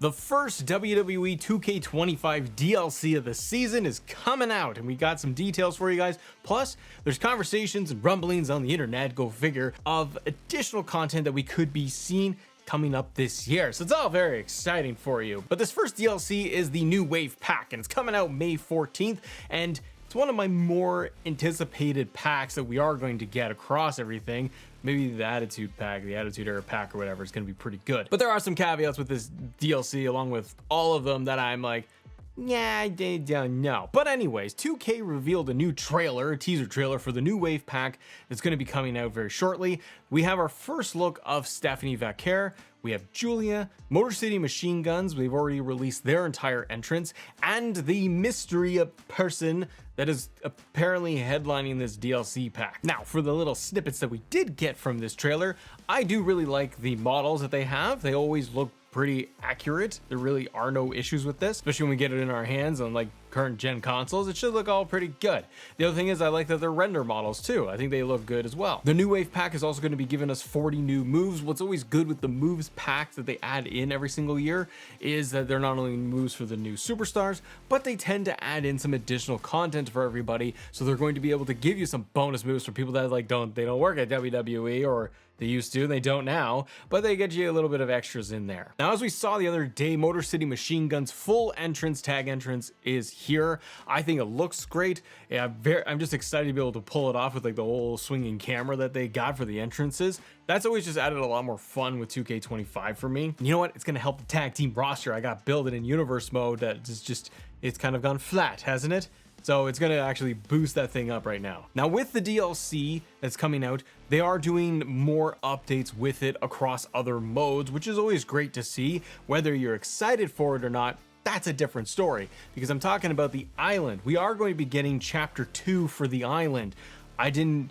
The first WWE 2K25 DLC of the season is coming out, and we got some details for you guys. Plus, there's conversations and rumblings on the internet, go figure, of additional content that we could be seeing coming up this year. So it's all very exciting for you. But this first DLC is the new Wave pack, and it's coming out May 14th, and it's one of my more anticipated packs that we are going to get across everything. Maybe the Attitude Pack, the Attitude Era Pack or whatever is going to be pretty good. But there are some caveats with this DLC, along with all of them, that I'm like, yeah, I don't know. But anyways, 2K revealed a new trailer, a teaser trailer for the new Wave pack that's going to be coming out very shortly. We have our first look of Stephanie Vaquer. We have Julia, Motor City Machine Guns. They've already released their entire entrance, and the mystery person that is apparently headlining this DLC pack. Now, for the little snippets that we did get from this trailer, I do really like the models that they have. They always look pretty accurate. There really are no issues with this, especially when we get it in our hands on like current gen consoles. It should look all pretty good. The other thing is I like that they're render models too. I think they look good as well. The new Wave pack is also going to be giving us 40 new moves. What's always good with the moves packs that they add in every single year is that they're not only moves for the new superstars, but they tend to add in some additional content for everybody. So they're going to be able to give you some bonus moves for people that like don't work at WWE, or they used to, they don't now, but they get you a little bit of extras in there. Now, as we saw the other day, Motor City Machine Guns full entrance, tag entrance is here. I think it looks great. Yeah, I'm just excited to be able to pull it off with like the whole swinging camera that they got for the entrances. That's always just added a lot more fun with 2K25 for me. You know what? It's gonna help the tag team roster. I got build it in universe mode that is just, it's kind of gone flat, hasn't it? So it's going to actually boost that thing up right now. Now with the DLC that's coming out, they are doing more updates with it across other modes, which is always great to see. Whether you're excited for it or not, that's a different story, because I'm talking about the island. We are going to be getting chapter 2 for the island. I didn't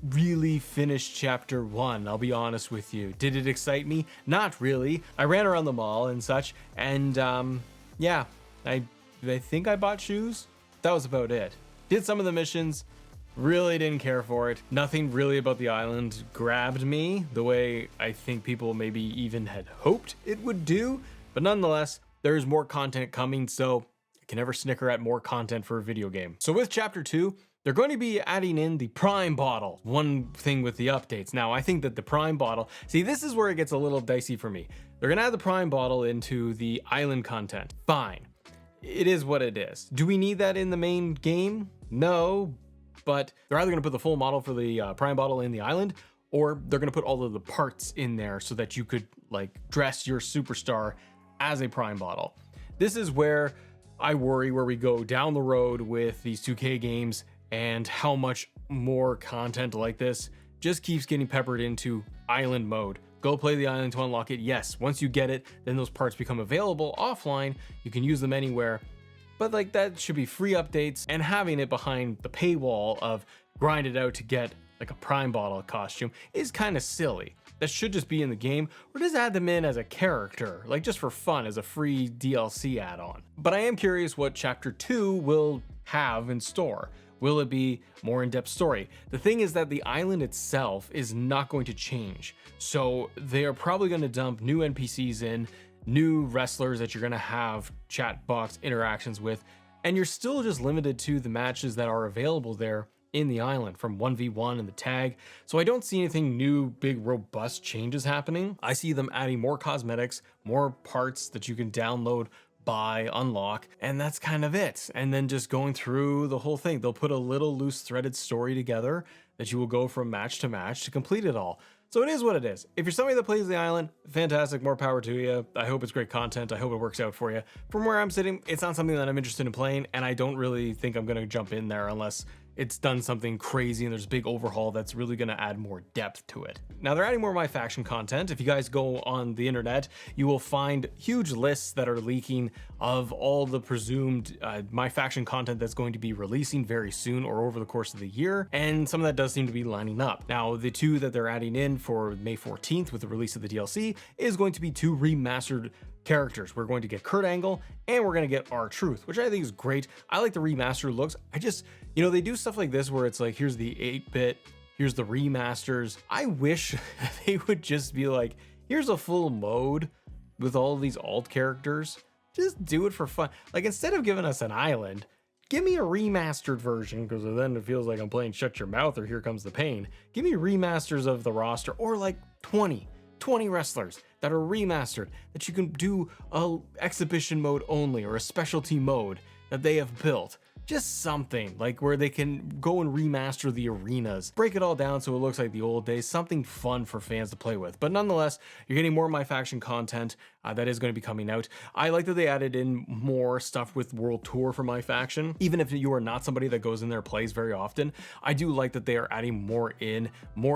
really finish chapter 1, I'll be honest with you. Did it excite me? Not really. I ran around the mall and such, and yeah, I think I bought shoes. That was about it. Did some of the missions, really didn't care for it. Nothing really about the island grabbed me the way I think people maybe even had hoped it would do. But nonetheless, there's more content coming, so I can never snicker at more content for a video game. So with chapter 2, they're going to be adding in the Prime bottle. One thing with the updates. Now, I think that the Prime bottle, see, this is where it gets a little dicey for me. They're gonna add the Prime bottle into the island content. Fine. It is what it is. Do we need that in the main game? No, but they're either going to put the full model for the Prime bottle in the island, or they're going to put all of the parts in there so that you could like dress your superstar as a Prime bottle. This is where I worry where we go down the road with these 2K games, and how much more content like this just keeps getting peppered into island mode. Go play the island to unlock it. Yes, once you get it, then those parts become available offline. You can use them anywhere. But like that should be free updates, and having it behind the paywall of grind it out to get like a Prime bottle costume is kind of silly. That should just be in the game, or just add them in as a character, like just for fun as a free DLC add-on. But I am curious what chapter 2 will have in store. Will it be more in-depth story? The thing is that the island itself is not going to change. So they are probably going to dump new NPCs in, new wrestlers that you're going to have chat box interactions with, and you're still just limited to the matches that are available there in the island from 1v1 and the tag. So I don't see anything new, big, robust changes happening. I see them adding more cosmetics, more parts that you can download, buy, unlock, and that's kind of it. And then just going through the whole thing. They'll put a little loose threaded story together that you will go from match to match to complete it all. So it is what it is. If you're somebody that plays the island, fantastic, more power to you. I hope it's great content. I hope it works out for you. From where I'm sitting, it's not something that I'm interested in playing, and I don't really think I'm gonna jump in there unless it's done something crazy and there's a big overhaul that's really going to add more depth to it. Now they're adding more My Faction content. If you guys go on the internet, you will find huge lists that are leaking of all the presumed My Faction content that's going to be releasing very soon or over the course of the year, and some of that does seem to be lining up. Now the two that they're adding in for May 14th with the release of the DLC is going to be 2 remastered characters. We're going to get Kurt Angle and we're going to get R-Truth, which I think is great. I like the remastered looks. I just, you know, they do stuff like this where it's like, here's the 8-bit, here's the remasters. I wish they would just be like, here's a full mode with all these alt characters, just do it for fun. Like, instead of giving us an island, give me a remastered version, because then it feels like I'm playing Shut Your Mouth or Here Comes the Pain. Give me remasters of the roster, or like 20 wrestlers that are remastered, that you can do a exhibition mode only or a specialty mode that they have built. Just something like where they can go and remaster the arenas, break it all down so it looks like the old days, something fun for fans to play with. But nonetheless, you're getting more My Faction content that is going to be coming out. I like that they added in more stuff with World Tour for My Faction. Even if you are not somebody that goes in there plays very often, I do like that they are adding more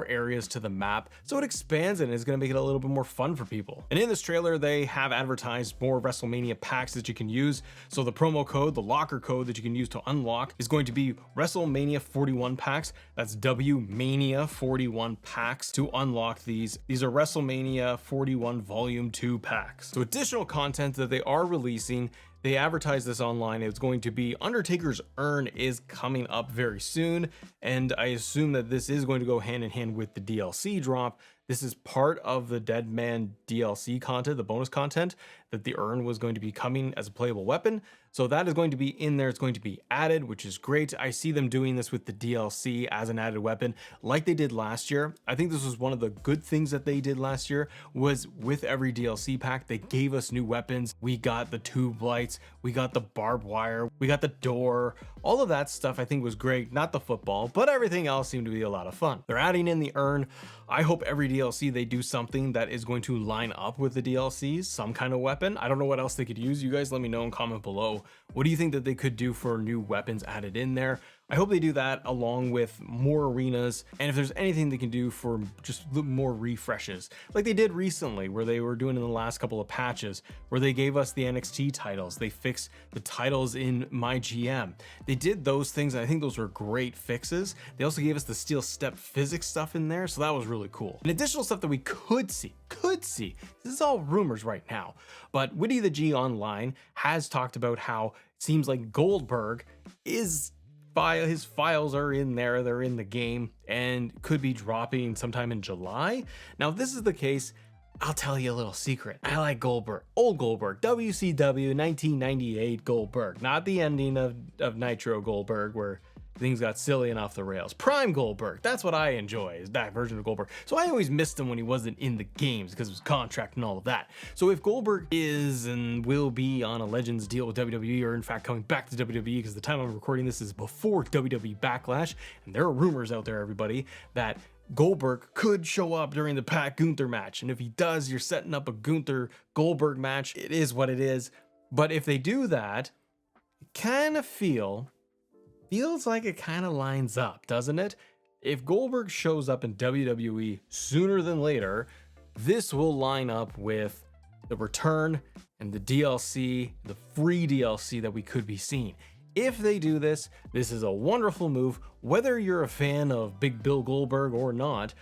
areas to the map, so it expands and is going to make it a little bit more fun for people. And in this trailer, they have advertised more WrestleMania packs that you can use. So the promo code, the locker code that you can use to unlock is going to be WrestleMania 41 packs. That's WMania 41 packs to unlock these. These are WrestleMania 41 Volume 2 packs. So additional content that they are releasing, they advertise this online. It's going to be Undertaker's Urn is coming up very soon, and I assume that this is going to go hand in hand with the DLC drop. This is part of the Dead Man DLC content, the bonus content, that the urn was going to be coming as a playable weapon. So that is going to be in there. It's going to be added, which is great. I see them doing this with the DLC as an added weapon like they did last year. I think this was one of the good things that they did last year, was with every DLC pack, they gave us new weapons. We got the tube lights, we got the barbed wire, we got the door. All of that stuff I think was great. Not the football, but everything else seemed to be a lot of fun. They're adding in the urn. I hope every DLC they do something that is going to line up with the DLCs, some kind of weapon. I don't know what else they could use. You guys let me know in comment below. What do you think that they could do for new weapons added in there? I hope they do that along with more arenas, and if there's anything they can do for just more refreshes, like they did recently where they were doing in the last couple of patches, where they gave us the NXT titles, they fixed the titles in My GM. They did those things, and I think those were great fixes. They also gave us the steel step physics stuff in there, so that was really cool. And additional stuff that we could see, this is all rumors right now, but Wwe the G Online has talked about how it seems like Goldberg is his files are in there, they're in the game, and could be dropping sometime in July. Now, if this is the case, I'll tell you a little secret. I like Goldberg, old Goldberg, WCW 1998 Goldberg, not the ending of Nitro Goldberg where things got silly and off the rails. Prime Goldberg, that's what I enjoy, is that version of Goldberg. So I always missed him when he wasn't in the games because of his contract and all of that. So if Goldberg is and will be on a Legends deal with WWE, or in fact coming back to WWE, because the time I'm recording this is before WWE Backlash, and there are rumors out there, everybody, that Goldberg could show up during the Pat Gunther match. And if he does, you're setting up a Gunther Goldberg match. It is what it is. But if they do that, it kind of feels like it kind of lines up, doesn't it? If Goldberg shows up in WWE sooner than later, this will line up with the return and the DLC, the free DLC that we could be seeing. If they do this, this is a wonderful move. Whether you're a fan of Big Bill Goldberg or not,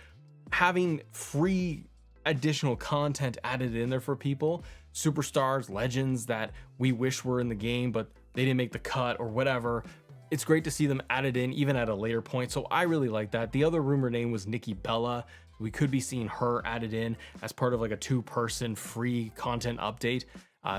having free additional content added in there for people, superstars, legends that we wish were in the game, but they didn't make the cut or whatever, it's great to see them added in even at a later point. So I really like that. The other rumor name was Nikki Bella. We could be seeing her added in as part of like a 2-person free content update,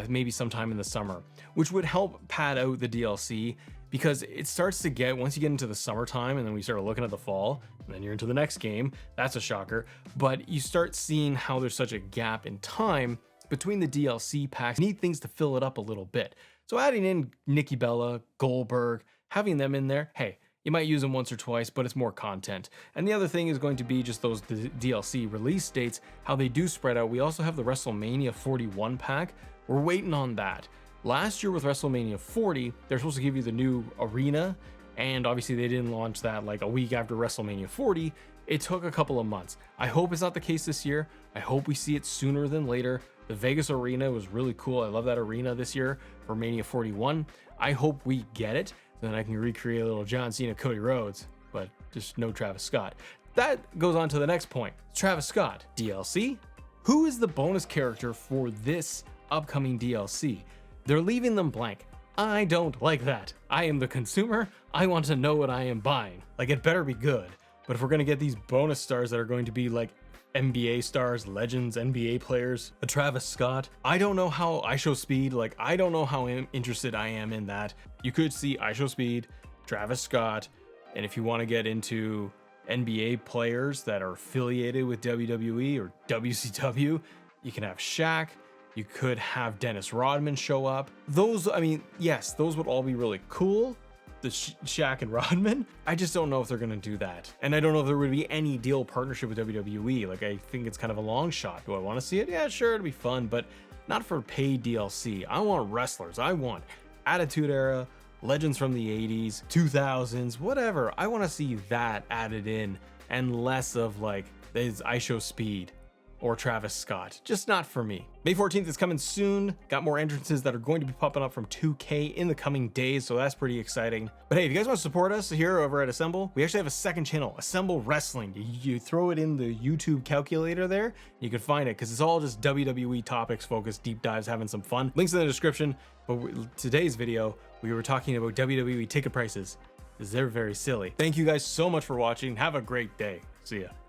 maybe sometime in the summer, which would help pad out the DLC, because it starts to get, once you get into the summertime and then we start looking at the fall, and then you're into the next game, that's a shocker. But you start seeing how there's such a gap in time between the DLC packs. You need things to fill it up a little bit. So adding in Nikki Bella, Goldberg, having them in there, hey, you might use them once or twice, but it's more content. And the other thing is going to be just those DLC release dates, how they do spread out. We also have the WrestleMania 41 pack. We're waiting on that. Last year with WrestleMania 40, they're supposed to give you the new arena, and obviously they didn't launch that like a week after WrestleMania 40. It took a couple of months. I hope it's not the case this year. I hope we see it sooner than later. The Vegas arena was really cool. I love that arena this year for Mania 41. I hope we get it. Then I can recreate a little John Cena, Cody Rhodes, but just no Travis Scott. That goes on to the next point. Travis Scott, DLC? Who is the bonus character for this upcoming DLC? They're leaving them blank. I don't like that. I am the consumer. I want to know what I am buying. Like, it better be good. But if we're going to get these bonus stars that are going to be like NBA stars, legends, NBA players, a Travis Scott. I don't know how IShowSpeed, like, I don't know how interested I am in that. You could see IShowSpeed, Travis Scott, and if you want to get into NBA players that are affiliated with WWE or WCW, you can have Shaq. You could have Dennis Rodman show up. Those, I mean, yes, those would all be really cool. The Shaq and Rodman. I just don't know if they're gonna do that. And I don't know if there would be any deal partnership with WWE. Like, I think it's kind of a long shot. Do I want to see it? Yeah, sure, it'd be fun, but not for paid DLC. I want wrestlers. I want Attitude Era, legends from the 80s, 2000s, whatever. I want to see that added in and less of like, there's IShowSpeed or Travis Scott. Just not for me. May 14th is coming soon. Got more entrances that are going to be popping up from 2K in the coming days, so that's pretty exciting. But hey, if you guys want to support us here over at Assemble, we actually have a second channel, Assemble Wrestling. You throw it in the YouTube calculator there, you can find it, because it's all just WWE topics focused, deep dives, having some fun. Links in the description. But today's video, we were talking about WWE ticket prices, because they're very silly. Thank you guys so much for watching. Have a great day. See ya.